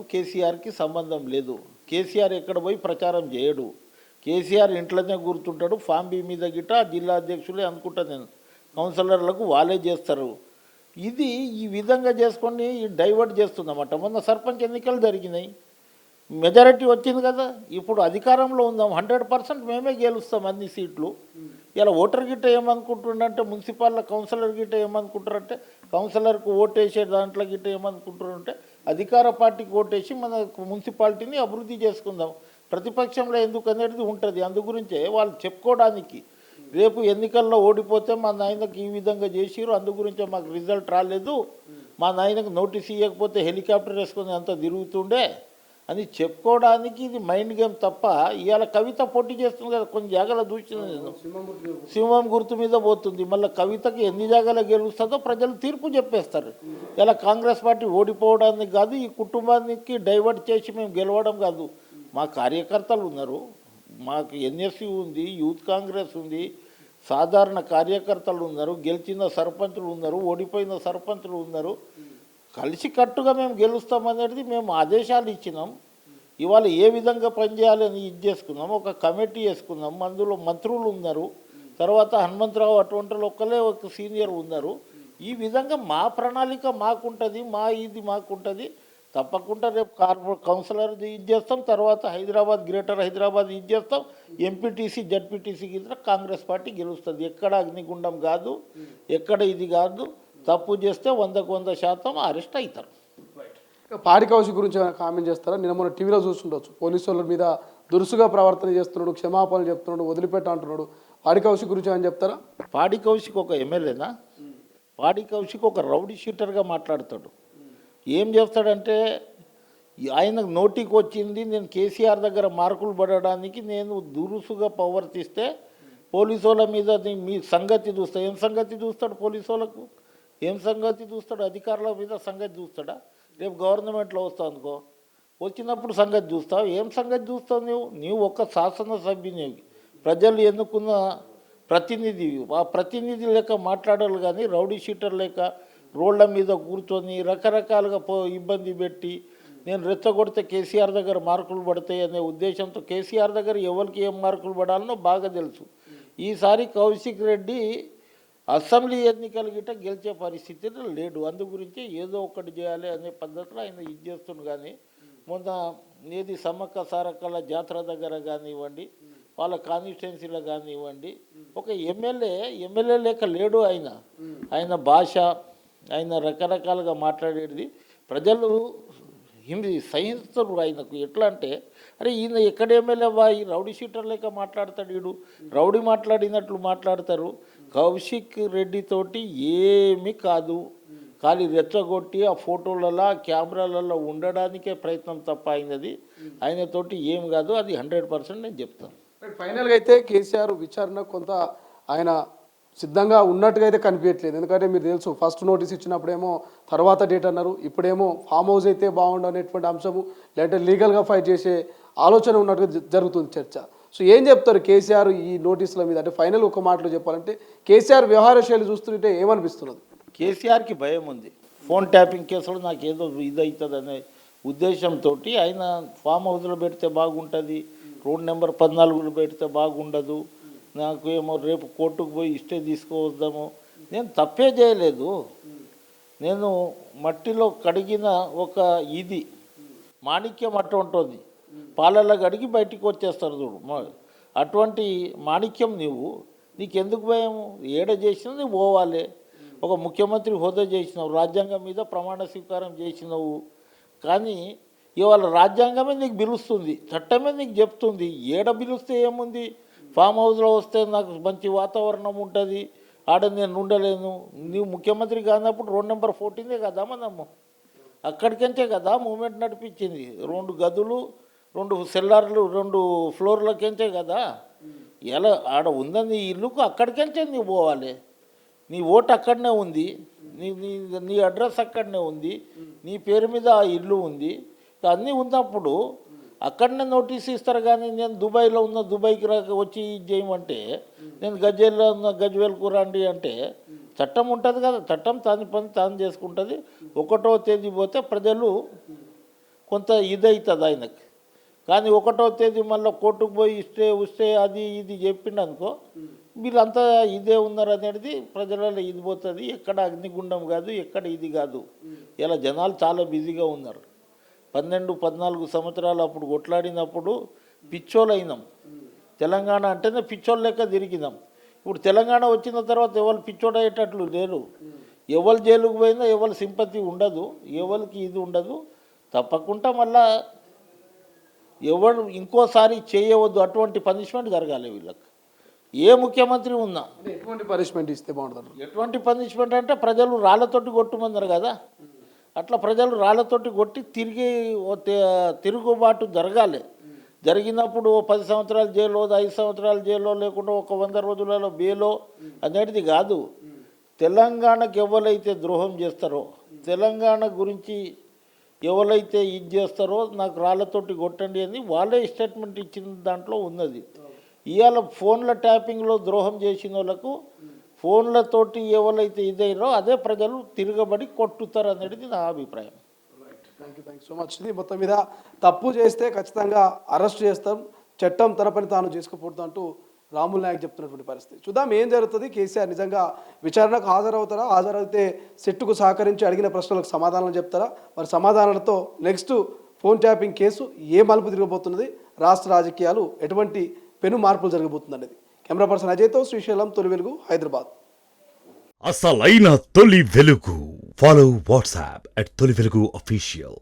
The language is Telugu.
ఎన్నికలకు కేసీఆర్కి సంబంధం లేదు. కేసీఆర్ ఎక్కడ పోయి ప్రచారం చేయడు. కేసీఆర్ ఇంట్లోనే గుర్తుంటాడు. ఫామ్ బి మీద గిట్ట జిల్లా అధ్యక్షులే అనుకుంటా నేను, కౌన్సిలర్లకు వాళ్ళే చేస్తారు. ఇది ఈ విధంగా చేసుకొని డైవర్ట్ చేస్తుందన్నమాట. మొన్న సర్పంచ్ ఎన్నికలు జరిగినాయి, మెజారిటీ వచ్చింది కదా. ఇప్పుడు అధికారంలో ఉందాం, 100% మేమే గెలుస్తాం అన్ని సీట్లు. ఇలా ఓటర్ గిట్ట ఏమనుకుంటుండంటే, మున్సిపాల్లో కౌన్సిలర్ గిట్ట ఏమనుకుంటారంటే, కౌన్సిలర్కు ఓటేసే దాంట్లో గిట్ట ఏమనుకుంటారంటే, అధికార పార్టీకి ఓటేసి మన మున్సిపాలిటీని అభివృద్ధి చేసుకుందాం, ప్రతిపక్షంలో ఎందుకు అనేది ఉంటుంది. అందు గురించే వాళ్ళు చెప్పుకోవడానికి, రేపు ఎన్నికల్లో ఓడిపోతే మా నాయనకు ఈ విధంగా చేసిరు, అందు గురించే మాకు రిజల్ట్ రాలేదు, మా నాయనకు నోటీస్ ఇవ్వకపోతే హెలికాప్టర్ వేసుకొని అంతా తిరుగుతుండే అని చెప్పుకోవడానికి ఇది మైండ్ గేమ్ తప్ప. ఇవాళ కవిత పోటీ చేస్తుంది కదా, కొన్ని జాగాలో చూసిన నేను, సింహం గుర్తు మీద పోతుంది. మళ్ళీ కవితకి ఎన్ని జాగాలో గెలుస్తుందో ప్రజలు తీర్పు చెప్పేస్తారు. ఇలా కాంగ్రెస్ పార్టీ ఓడిపోవడానికి కాదు, ఈ కుటుంబానికి డైవర్ట్ చేసి మేము గెలవడం కాదు. మా కార్యకర్తలు ఉన్నారు, మాకు ఎన్ఎస్సి ఉంది, యూత్ కాంగ్రెస్ ఉంది, సాధారణ కార్యకర్తలు ఉన్నారు, గెలిచిన సర్పంచులు ఉన్నారు, ఓడిపోయిన సర్పంచులు ఉన్నారు. కలిసి కట్టుగా మేము గెలుస్తామనేది మేము ఆదేశాలు ఇచ్చినాం. ఇవాళ ఏ విధంగా పనిచేయాలని ఇది చేసుకున్నాం, ఒక కమిటీ వేసుకున్నాం. అందులో మంత్రులు ఉన్నారు, తర్వాత హనుమంతరావు అటువంటి ఒక్కలే ఒక సీనియర్ ఉన్నారు. ఈ విధంగా మా ప్రణాళిక మాకుంటుంది, మా ఇది మాకుంటుంది. తప్పకుండా రేపు కౌన్సిలర్ ఇది చేస్తాం, తర్వాత హైదరాబాద్ గ్రేటర్ హైదరాబాద్ ఇది చేస్తాం, ఎంపీటీసీ జడ్పీటీసీ గిట్ల కాంగ్రెస్ పార్టీ గెలుస్తుంది. ఎక్కడ అగ్నిగుండం కాదు, ఎక్కడ ఇది కాదు. తప్పు చేస్తే 100% అరెస్ట్ అవుతారు. పాడి కౌశిక్ గురించి కామెంట్ చేస్తారా? నిన్న మొన్న టీవీలో చూస్తుండొచ్చు, పోలీసు వాళ్ళ మీద దురుసుగా ప్రవర్తన చేస్తున్నాడు, క్షమాపణలు చెప్తున్నాడు, వదిలిపెట్ట అంటున్నాడు. పాడి కౌశిక్ గురించి అని చెప్తారా? పాడి కౌశిక్ ఒక ఎమ్మెల్యేనా? పాడి కౌశిక్ ఒక రౌడీ షీటర్గా మాట్లాడతాడు. ఏం చేస్తాడంటే, ఆయనకు నోటికి వచ్చింది, నేను కేసీఆర్ దగ్గర మార్కులు పడడానికి నేను దురుసుగా ప్రవర్తిస్తే పోలీసు వాళ్ళ మీద మీ సంగతి చూస్తా. ఏం సంగతి చూస్తాడు? పోలీసు వాళ్ళకు ఏం సంగతి చూస్తాడు? అధికారుల మీద సంగతి చూస్తాడా? రేపు గవర్నమెంట్లో వస్తావు అనుకో, వచ్చినప్పుడు సంగతి చూస్తావు. ఏం సంగతి చూస్తావు? నీవు ఒక్క శాసనసభ్యునివి, ప్రజలు ఎన్నుకున్న ప్రతినిధి. ఆ ప్రతినిధి లేక మాట్లాడాలి, కానీ రౌడీ షీటర్ లేక రోడ్ల మీద కూర్చొని రకరకాలుగా ఇబ్బంది పెట్టి నేను రెచ్చగొడితే కేసీఆర్ దగ్గర మార్కులు పడతాయి అనే ఉద్దేశంతో, కేసీఆర్ దగ్గర ఎవరికి ఏం మార్కులు పడాలనో బాగా తెలుసు. ఈసారి కౌశిక్ రెడ్డి అసెంబ్లీ ఎన్నికలు గిట్ట గెలిచే పరిస్థితిలో లేడు. అందు గురించి ఏదో ఒకటి చేయాలి అనే పద్ధతిలో ఆయన ఇది చేస్తుంది. కానీ మొన్న ఏది సమ్మక్క సారక్కల జాతర దగ్గర కానివ్వండి, వాళ్ళ కాన్స్టిట్యున్సీలో కానివ్వండి, ఒక ఎమ్మెల్యే లేక లేడు. ఆయన భాష, ఆయన రకరకాలుగా మాట్లాడేది ప్రజలు సహిస్తారు ఆయనకు. ఎట్లా అంటే, అరే ఈయన ఎక్కడ ఎమ్మెల్యేవా, ఈ రౌడీ షీటర్ లేక మాట్లాడతాడు, వీడు రౌడీ మాట్లాడినట్లు మాట్లాడతారు. కౌశిక్ రెడ్డి తోటి ఏమీ కాదు, ఖాళీ రెచ్చగొట్టి ఆ ఫోటోలలో కెమెరాలలో ఉండడానికే ప్రయత్నం తప్ప ఆయనతోటి ఏం కాదు. అది 100% నేను చెప్తాను. ఫైనల్గా అయితే కేసీఆర్ విచారణ కొంత ఆయన సిద్ధంగా ఉన్నట్టుగా అయితే కనిపించట్లేదు. ఎందుకంటే మీరు తెలుసు, ఫస్ట్ నోటీస్ ఇచ్చినప్పుడేమో తర్వాత డేట్ అన్నారు, ఇప్పుడేమో ఫామ్ హౌస్ అయితే బాగుండు అనేటువంటి అంశము, లేదంటే లీగల్గా ఫైట్ చేసే ఆలోచన ఉన్నట్టుగా జరుగుతుంది చర్చ. సో ఏం చెప్తారు కేసీఆర్ ఈ నోటీసుల మీద? అంటే ఫైనల్ ఒక మాటలో చెప్పాలంటే కేసీఆర్ వ్యవహార శైలి చూస్తుంటే ఏమనిపిస్తున్నది? కేసీఆర్కి భయం ఉంది. ఫోన్ ట్యాపింగ్ కేసులో నాకు ఏదో ఇదవుతుంది అనే ఉద్దేశంతో ఆయన ఫామ్ హౌస్లో పెడితే బాగుంటుంది, రోడ్ నెంబర్ 14లో పెడితే బాగుండదు, నాకు ఏమో రేపు కోర్టుకు పోయి ఇష్టే తీసుకువద్దాము. నేను తప్పే చేయలేదు. నేను మట్టిలో కడిగిన ఒక ఇది మాణిక్యం అట్ట ఉంటుంది, పాలల్లో కడిగి బయటికి వచ్చేస్తారు చూడు, అటువంటి మాణిక్యం నీకెందుకు భయం? ఏడ చేసినా నువ్వు పోవాలి. ఒక ముఖ్యమంత్రి హోదా చేసినావు, రాజ్యాంగం మీద ప్రమాణ స్వీకారం చేసినావు. కానీ ఇవాళ రాజ్యాంగమే నీకు పిలుస్తుంది, చట్టమే నీకు చెప్తుంది. ఏడ పిలుస్తే ఏముంది? ఫామ్ హౌస్లో వస్తే నాకు మంచి వాతావరణం ఉంటుంది, ఆడ నేను ఉండలేను. నీవు ముఖ్యమంత్రి కానప్పుడు రోడ్ నెంబర్ 14 కదా మనము, అక్కడికంటే కదా మూమెంట్ నడిపించింది. 2 గదులు, 2 సెల్లార్లు, 2 ఫ్లోర్లకెంచే కదా. ఎలా ఆడ ఉందని నీ ఇల్లుకు అక్కడికంటే నీవు పోవాలి. నీ ఓటు అక్కడనే ఉంది, నీ అడ్రస్ అక్కడనే ఉంది, నీ పేరు మీద ఆ ఇల్లు ఉంది. అన్నీ ఉన్నప్పుడు అక్కడనే నోటీస్ ఇస్తారు. కానీ నేను దుబాయ్లో ఉన్న, దుబాయ్కి వచ్చి చేయమంటే, నేను గజ్వేల్లో ఉన్న గజ్వేల్కు రండి అంటే చట్టం ఉంటుంది కదా. చట్టం తాని పని తాను చేసుకుంటుంది. 1వ తేదీ పోతే ప్రజలు కొంత ఇదవుతుంది ఆయనకి. కానీ 1వ తేదీ మళ్ళీ కోర్టుకు పోయి వస్తే అది ఇది చెప్పిండు అనుకో, వీళ్ళంతా ఇదే ఉన్నారు అనేది ప్రజలలో ఇది పోతుంది. ఎక్కడ అగ్నిగుండం కాదు, ఎక్కడ ఇది కాదు. ఇలా జనాలు చాలా బిజీగా ఉన్నారు. 12-14 సంవత్సరాలు అప్పుడు కొట్లాడినప్పుడు పిచ్చోళ్ళు అయినాం. తెలంగాణ అంటేనే పిచ్చోళ్ళ లెక్క తిరిగినాం. ఇప్పుడు తెలంగాణ వచ్చిన తర్వాత ఎవరు పిచ్చోడయ్యేటట్లు లేరు. ఎవరు జైలుకు పోయినా ఎవరు సింపతి ఉండదు, ఎవరికి ఇది ఉండదు. తప్పకుండా మళ్ళా ఎవరు ఇంకోసారి చేయవద్దు, అటువంటి పనిష్మెంట్ జరగాలి వీళ్ళకి. ఏ ముఖ్యమంత్రి ఉన్నా ఎటువంటి పనిష్మెంట్ ఇస్తే బాగుంటుంది? ఎటువంటి పనిష్మెంట్ అంటే ప్రజలు రాళ్లతోటి కొట్టుమన్నారు కదా, అట్లా ప్రజలు రాళ్లతోటి కొట్టి తిరుగుబాటు జరగాలి. జరిగినప్పుడు 10 సంవత్సరాలు జైల్లో, 5 సంవత్సరాలు జైల్లో, లేకుండా ఒక 100 రోజులలో బేలో అనేది కాదు. తెలంగాణకు ఎవరైతే ద్రోహం చేస్తారో, తెలంగాణ గురించి ఎవరైతే ఇది చేస్తారో నాకు రాళ్లతోటి కొట్టండి అని వాళ్ళే స్టేట్మెంట్ ఇచ్చిన దాంట్లో ఉన్నది. ఇవాళ ఫోన్ల ట్యాపింగ్లో ద్రోహం చేసిన వాళ్ళకు ఫోన్లతోటి ఎవరైతే ఇదైరో అదే ప్రజలు తిరగబడి కొట్టుతారు అనేది నా అభిప్రాయం. Thank you so much. ఇది మొత్తం మీద తప్పు చేస్తే ఖచ్చితంగా అరెస్ట్ చేస్తాం, చట్టం తన పని తాను చేసుకుపోతాం అంటూ రాములు నాయక్ చెప్తున్నటువంటి పరిస్థితి. చూద్దాం ఏం జరుగుతుంది. కేసీఆర్ నిజంగా విచారణకు హాజరవుతారా, హాజరైతే సెట్టుకు సహకరించి అడిగిన ప్రశ్నలకు సమాధానాలు చెప్తారా, మరి సమాధానాలతో నెక్స్ట్ ఫోన్ ట్యాపింగ్ కేసు ఏ మలుపు తిరగబోతున్నది, రాష్ట్ర రాజకీయాలు ఎటువంటి పెను మార్పులు జరగబోతుంది అనేది. కెమెరా పర్సన్ అజయ్తో శ్రీశైలం, తొలి వెలుగు, హైదరాబాద్. అసలైన తొలి వెలుగు. ఫాలో వాట్సాప్ @తొలి వెలుగు official.